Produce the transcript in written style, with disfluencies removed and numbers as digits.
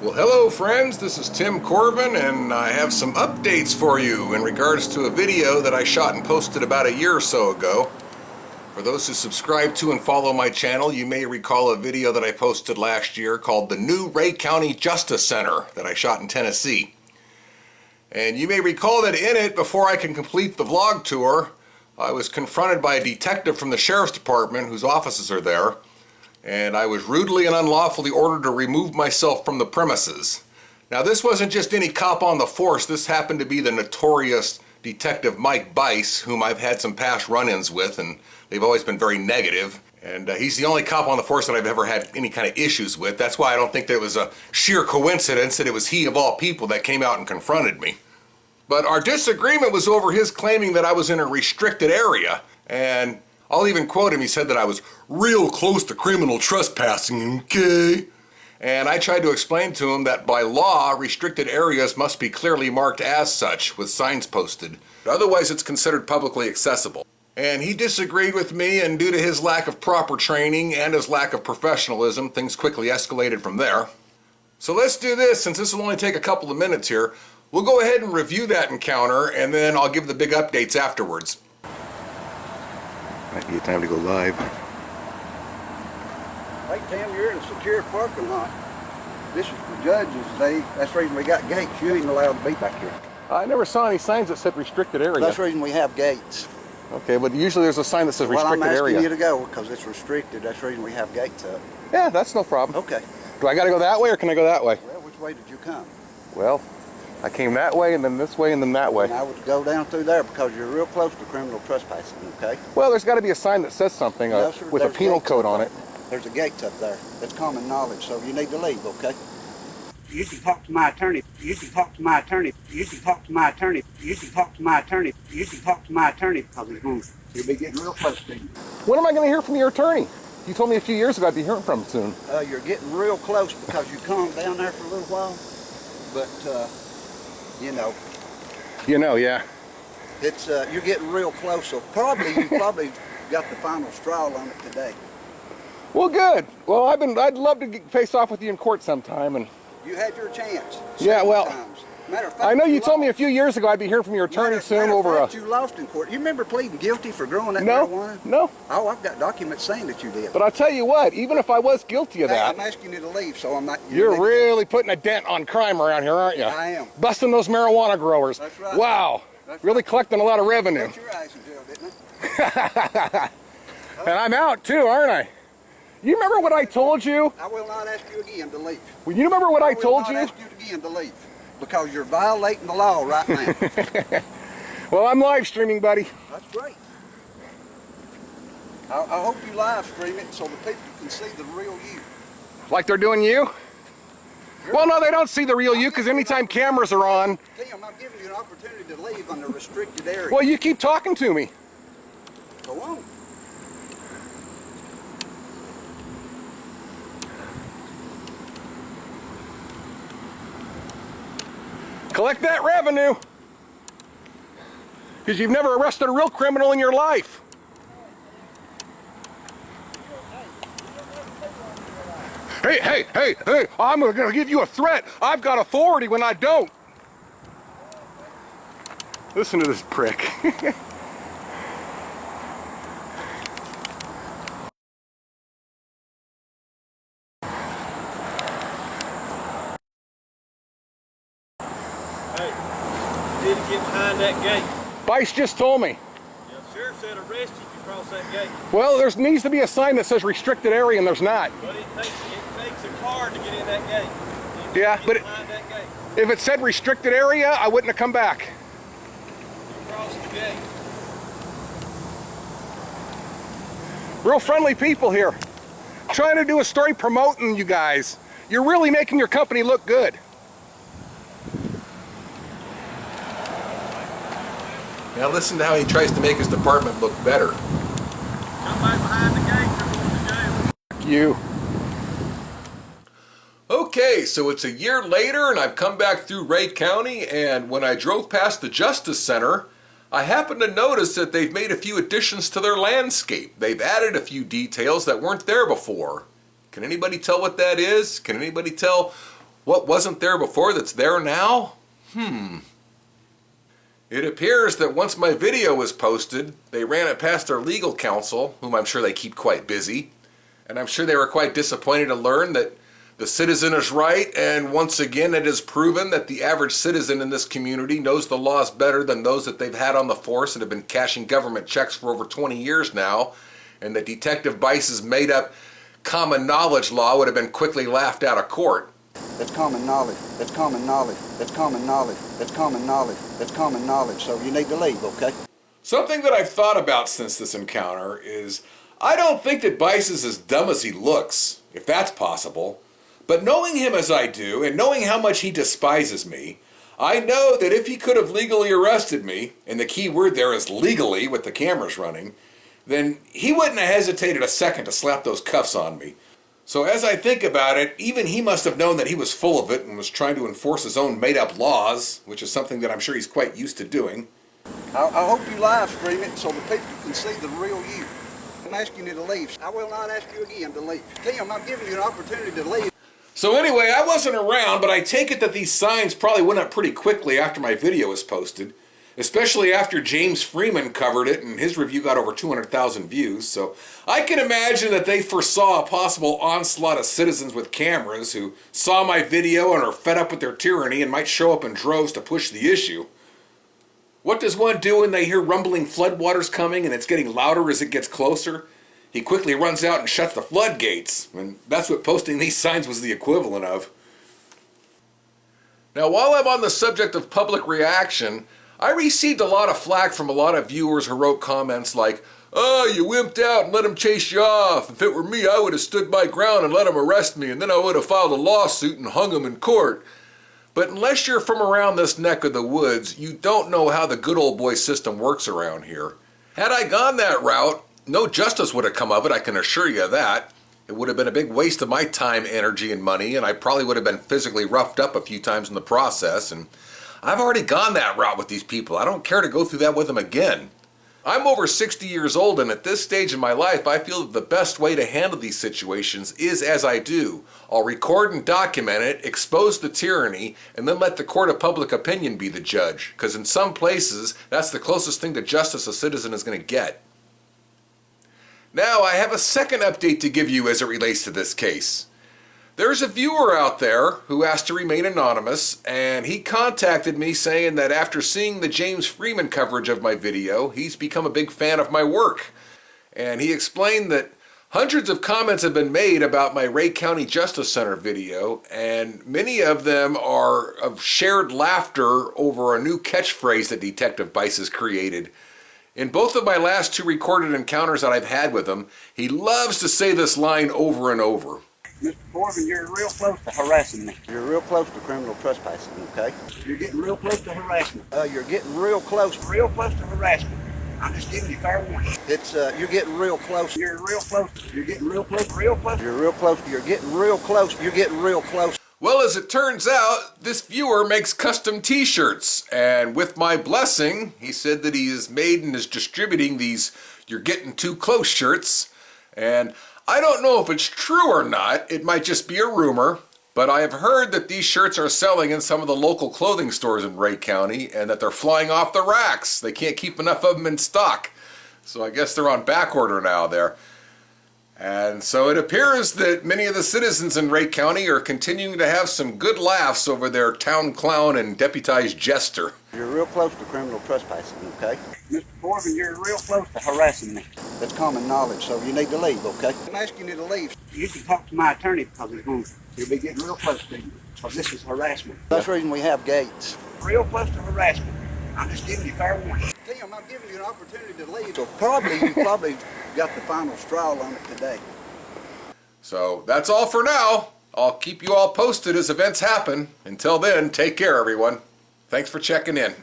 Well, hello friends, this is Tim Corbin, and I have some updates for you in regards to a video that I shot and posted about a year or so ago. For those who subscribe to and follow my channel, you may recall a video that I posted last year called The New Rhea County Justice Center that I shot in Tennessee. And you may recall that in it, before I can complete the vlog tour, I was confronted by a detective from the Sheriff's Department whose offices are there, and I was rudely and unlawfully ordered to remove myself from the premises. Now, this wasn't just any cop on the force. This happened to be the notorious Detective Mike Bice, whom I've had some past run-ins with, and they've always been very negative. And he's the only cop on the force that I've ever had any kind of issues with. That's why I don't think that it was a sheer coincidence that it was he, of all people, that came out and confronted me. But our disagreement was over his claiming that I was in a restricted area, and I'll even quote him. He said that I was real close to criminal trespassing, okay? And I tried to explain to him that by law, restricted areas must be clearly marked as such, with signs posted. Otherwise, it's considered publicly accessible. And he disagreed with me, and due to his lack of proper training and his lack of professionalism, things quickly escalated from there. So let's do this, since this will only take a couple of minutes here. We'll go ahead and review that encounter, and then I'll give the big updates afterwards. Might be a time to go live. Hey Tim, you're in a secure parking lot. This is for judges. That's the reason we got gates. You ain't allowed to be back here. I never saw any signs that said restricted area. That's the reason we have gates. Okay, but usually there's a sign that says restricted area. Well, I'm asking you to go because it's restricted. That's the reason we have gates up. Yeah, that's no problem. Okay. Do I got to go that way or can I go that way? Well, which way did you come? Well, I came that way and then this way and then that way. And I would go down through there because you're real close to criminal trespassing, okay? Well, there's got to be a sign that says something No, sir, with a penal code on it. There's a gate up there. That's common knowledge, so you need to leave, okay? You can talk to my attorney. You can talk to my attorney. You can talk to my attorney. You can talk to my attorney. You can talk to my attorney because you'll be getting real close to you. When am I going to hear from your attorney? You told me a few years ago I'd be hearing from him soon. You're getting real close because you calmed down there for a little while, but you know. You know, yeah. It's you're getting real close, so you probably got the final straw on it today. Well, good. Well, I'd love to face off with you in court sometime, and you had your chance. Yeah, well, times. Matter of fact, I know you told me a few years ago I'd be hearing from your attorney soon over a... You lost in court. You remember pleading guilty for growing that marijuana? No. Oh, I've got documents saying that you did. But I'll tell you what, even if I was guilty of that... I'm asking you to leave, so I'm not... You're really putting a dent on crime around here, aren't you? I am. Busting those marijuana growers. That's right. Wow. That's really right. Collecting a lot of revenue. Put your eyes in jail, didn't I? And I'm out too, aren't I? You remember what I told you? I will not ask you again to leave. Well, you remember what I told you? I will not ask you again to leave. Because you're violating the law right now. Well, I'm live streaming, buddy. That's great. I hope you live stream it so the people can see the real you. Like they're doing you? Well, no, they don't see the real you because anytime cameras are on... Tim, I'm giving you an opportunity to leave on the restricted area. Well, you keep talking to me. Go on. Collect that revenue. Because you've never arrested a real criminal in your life. Hey, I'm going to give you a threat. I've got authority when I don't. Listen to this prick. Didn't get behind that gate. Bice just told me. Yeah, the sheriff said arrest you if you cross that gate. Well, there needs to be a sign that says restricted area, and there's not. But it takes a car to get in that gate. Yeah, but behind that gate. If it said restricted area, I wouldn't have come back. You cross the gate. Real friendly people here. Trying to do a story promoting you guys. You're really making your company look good. Now listen to how he tries to make his department look better. Come back behind the gate, you're going to jail. Fuck you. Okay, so it's a year later and I've come back through Rhea County, and when I drove past the Justice Center, I happened to notice that they've made a few additions to their landscape. They've added a few details that weren't there before. Can anybody tell what that is? Can anybody tell What wasn't there before that's there now? It appears that once my video was posted, they ran it past their legal counsel, whom I'm sure they keep quite busy, and I'm sure they were quite disappointed to learn that the citizen is right, and once again it is proven that the average citizen in this community knows the laws better than those that they've had on the force that have been cashing government checks for over 20 years now, and that Detective Bice's made-up common knowledge law would have been quickly laughed out of court. That's common knowledge. That's common knowledge. That's common knowledge. That's common knowledge. That's common knowledge. So you need to leave, okay? Something that I've thought about since this encounter is I don't think that Bice is as dumb as he looks, if that's possible. But knowing him as I do, and knowing how much he despises me, I know that if he could have legally arrested me, and the key word there is legally with the cameras running, then he wouldn't have hesitated a second to slap those cuffs on me. So as I think about it, even he must have known that he was full of it and was trying to enforce his own made-up laws, which is something that I'm sure he's quite used to doing. I hope you live stream it so the people can see the real you. I'm asking you to leave. I will not ask you again to leave. Tim, I'm giving you an opportunity to leave. So anyway, I wasn't around, but I take it that these signs probably went up pretty quickly after my video was posted, especially after James Freeman covered it and his review got over 200,000 views. So I can imagine that they foresaw a possible onslaught of citizens with cameras who saw my video and are fed up with their tyranny and might show up in droves to push the issue. What does one do when they hear rumbling floodwaters coming and it's getting louder as it gets closer? He quickly runs out and shuts the floodgates, and that's what posting these signs was the equivalent of. Now, while I'm on the subject of public reaction, I received a lot of flack from a lot of viewers who wrote comments like, "Oh, you wimped out and let him chase you off. If it were me, I would have stood my ground and let him arrest me, and then I would have filed a lawsuit and hung him in court." But unless you're from around this neck of the woods, you don't know how the good old boy system works around here. Had I gone that route, no justice would have come of it, I can assure you of that. It would have been a big waste of my time, energy, and money, and I probably would have been physically roughed up a few times in the process, and I've already gone that route with these people. I don't care to go through that with them again. I'm over 60 years old, and at this stage in my life, I feel that the best way to handle these situations is as I do. I'll record and document it, expose the tyranny, and then let the court of public opinion be the judge, because in some places, that's the closest thing to justice a citizen is going to get. Now, I have a second update to give you as it relates to this case. There's a viewer out there who asked to remain anonymous, and he contacted me saying that after seeing the James Freeman coverage of my video, he's become a big fan of my work. And he explained that hundreds of comments have been made about my Rhea County Justice Center video, and many of them are of shared laughter over a new catchphrase that Detective Bice has created. In both of my last two recorded encounters that I've had with him, he loves to say this line over and over. Mr. Corbin, you're real close to harassing me. You're real close to criminal trespassing, okay? You're getting real close to harassment. You're getting real close to harassment. I'm just giving you fair warning. It's, you're getting real close. You're real close. You're getting real close. Real close. You're real close. You're getting real close. You're getting real close. Well, as it turns out, this viewer makes custom t-shirts, and with my blessing, he said that he has made and is distributing these "You're Getting Too Close" shirts, and I don't know if it's true or not. It might just be a rumor, but I have heard that these shirts are selling in some of the local clothing stores in Rhea County and that they're flying off the racks. They can't keep enough of them in stock, so I guess they're on back order now there. And so it appears that many of the citizens in Rhea County are continuing to have some good laughs over their town clown and deputized jester. You're real close to criminal trespassing, okay? Mr. Corbin, you're real close to harassing me. That's common knowledge, so you need to leave, okay? I'm asking you to leave. You can talk to my attorney because you'll be getting real close to you, because this is harassment. That's the reason we have gates. Real close to harassment. I'm just giving you fair warning. Tim, I'm giving you an opportunity to leave. So you probably got the final straw on it today. So that's all for now. I'll keep you all posted as events happen. Until then, take care, everyone. Thanks for checking in.